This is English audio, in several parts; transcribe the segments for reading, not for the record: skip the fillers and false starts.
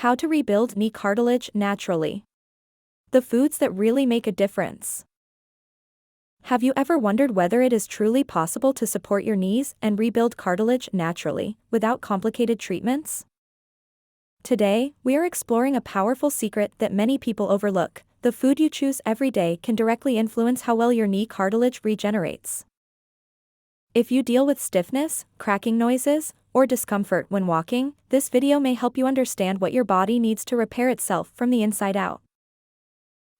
How to rebuild knee cartilage naturally. The foods that really make a difference. Have you ever wondered whether it is truly possible to support your knees and rebuild cartilage naturally, without complicated treatments? Today, we are exploring a powerful secret that many people overlook. The food you choose every day can directly influence how well your knee cartilage regenerates. If you deal with stiffness, cracking noises, or discomfort when walking, this video may help you understand what your body needs to repair itself from the inside out.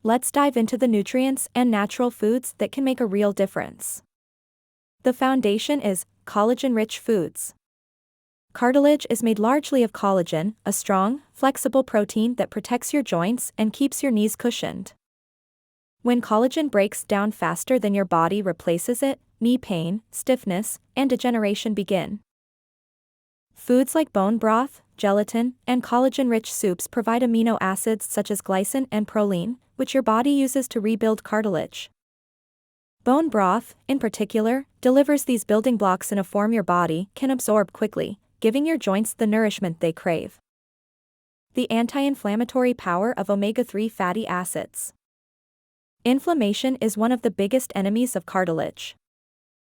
Let's dive into the nutrients and natural foods that can make a real difference. The foundation is collagen-rich foods. Cartilage is made largely of collagen, a strong, flexible protein that protects your joints and keeps your knees cushioned. When collagen breaks down faster than your body replaces it, knee pain, stiffness, and degeneration begin. Foods like bone broth, gelatin, and collagen-rich soups provide amino acids such as glycine and proline, which your body uses to rebuild cartilage. Bone broth, in particular, delivers these building blocks in a form your body can absorb quickly, giving your joints the nourishment they crave. The anti-inflammatory power of omega-3 fatty acids. Inflammation is one of the biggest enemies of cartilage.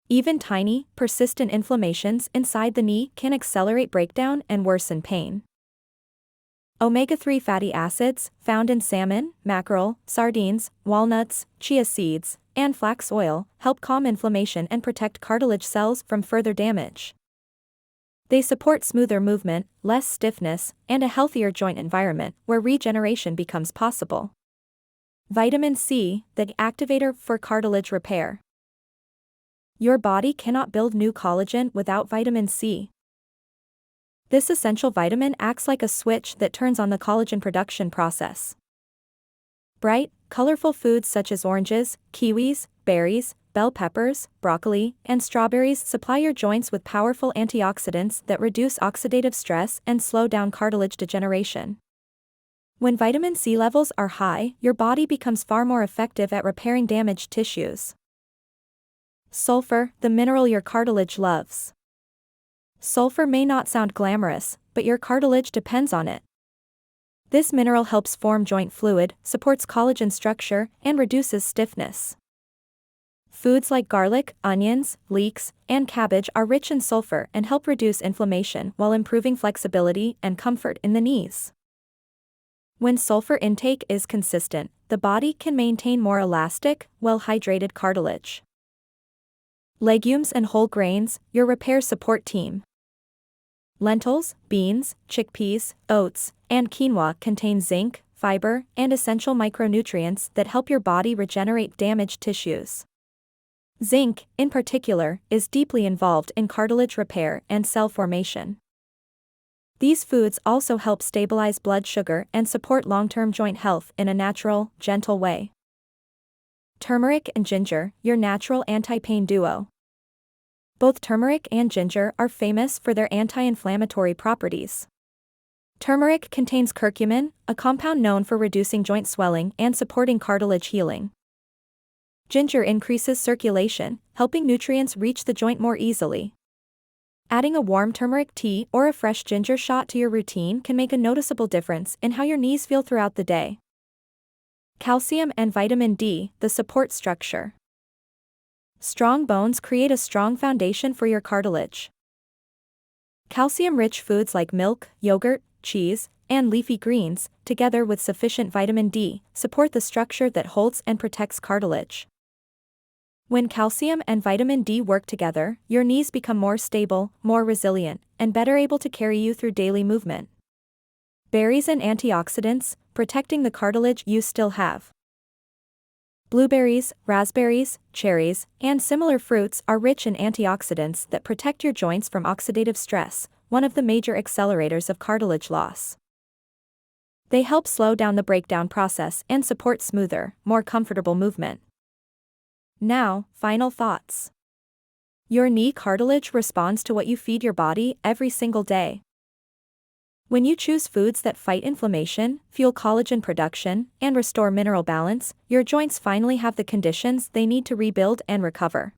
Even tiny, persistent inflammations inside the knee can accelerate breakdown and worsen pain. Omega-3 fatty acids, found in salmon, mackerel, sardines, walnuts, chia seeds, and flax oil, help calm inflammation and protect cartilage cells from further damage. They support smoother movement, less stiffness, and a healthier joint environment where regeneration becomes possible. Vitamin C, the activator for cartilage repair. Your body cannot build new collagen without vitamin C. This essential vitamin acts like a switch that turns on the collagen production process. Bright, colorful foods such as oranges, kiwis, berries, bell peppers, broccoli, and strawberries supply your joints with powerful antioxidants that reduce oxidative stress and slow down cartilage degeneration. When vitamin C levels are high, your body becomes far more effective at repairing damaged tissues. Sulfur, the mineral your cartilage loves. Sulfur may not sound glamorous, but your cartilage depends on it. This mineral helps form joint fluid, supports collagen structure, and reduces stiffness. Foods like garlic, onions, leeks, and cabbage are rich in sulfur and help reduce inflammation while improving flexibility and comfort in the knees. When sulfur intake is consistent, the body can maintain more elastic, well-hydrated cartilage. Legumes and whole grains, your repair support team. Lentils, beans, chickpeas, oats, and quinoa contain zinc, fiber, and essential micronutrients that help your body regenerate damaged tissues. Zinc, in particular, is deeply involved in cartilage repair and cell formation. These foods also help stabilize blood sugar and support long-term joint health in a natural, gentle way. Turmeric and ginger, your natural anti-pain duo. Both turmeric and ginger are famous for their anti-inflammatory properties. Turmeric contains curcumin, a compound known for reducing joint swelling and supporting cartilage healing. Ginger increases circulation, helping nutrients reach the joint more easily. Adding a warm turmeric tea or a fresh ginger shot to your routine can make a noticeable difference in how your knees feel throughout the day. Calcium and vitamin D, the support structure. Strong bones create a strong foundation for your cartilage. Calcium-rich foods like milk, yogurt, cheese, and leafy greens, together with sufficient vitamin D, support the structure that holds and protects cartilage. When calcium and vitamin D work together, your knees become more stable, more resilient, and better able to carry you through daily movement. Berries and antioxidants, protecting the cartilage you still have. Blueberries, raspberries, cherries, and similar fruits are rich in antioxidants that protect your joints from oxidative stress, one of the major accelerators of cartilage loss. They help slow down the breakdown process and support smoother, more comfortable movement. Now, final thoughts. Your knee cartilage responds to what you feed your body every single day. When you choose foods that fight inflammation, fuel collagen production, and restore mineral balance, your joints finally have the conditions they need to rebuild and recover.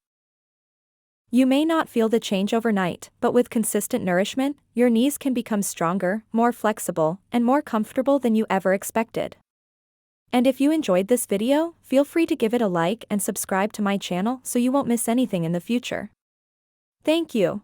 You may not feel the change overnight, but with consistent nourishment, your knees can become stronger, more flexible, and more comfortable than you ever expected. And if you enjoyed this video, feel free to give it a like and subscribe to my channel so you won't miss anything in the future. Thank you.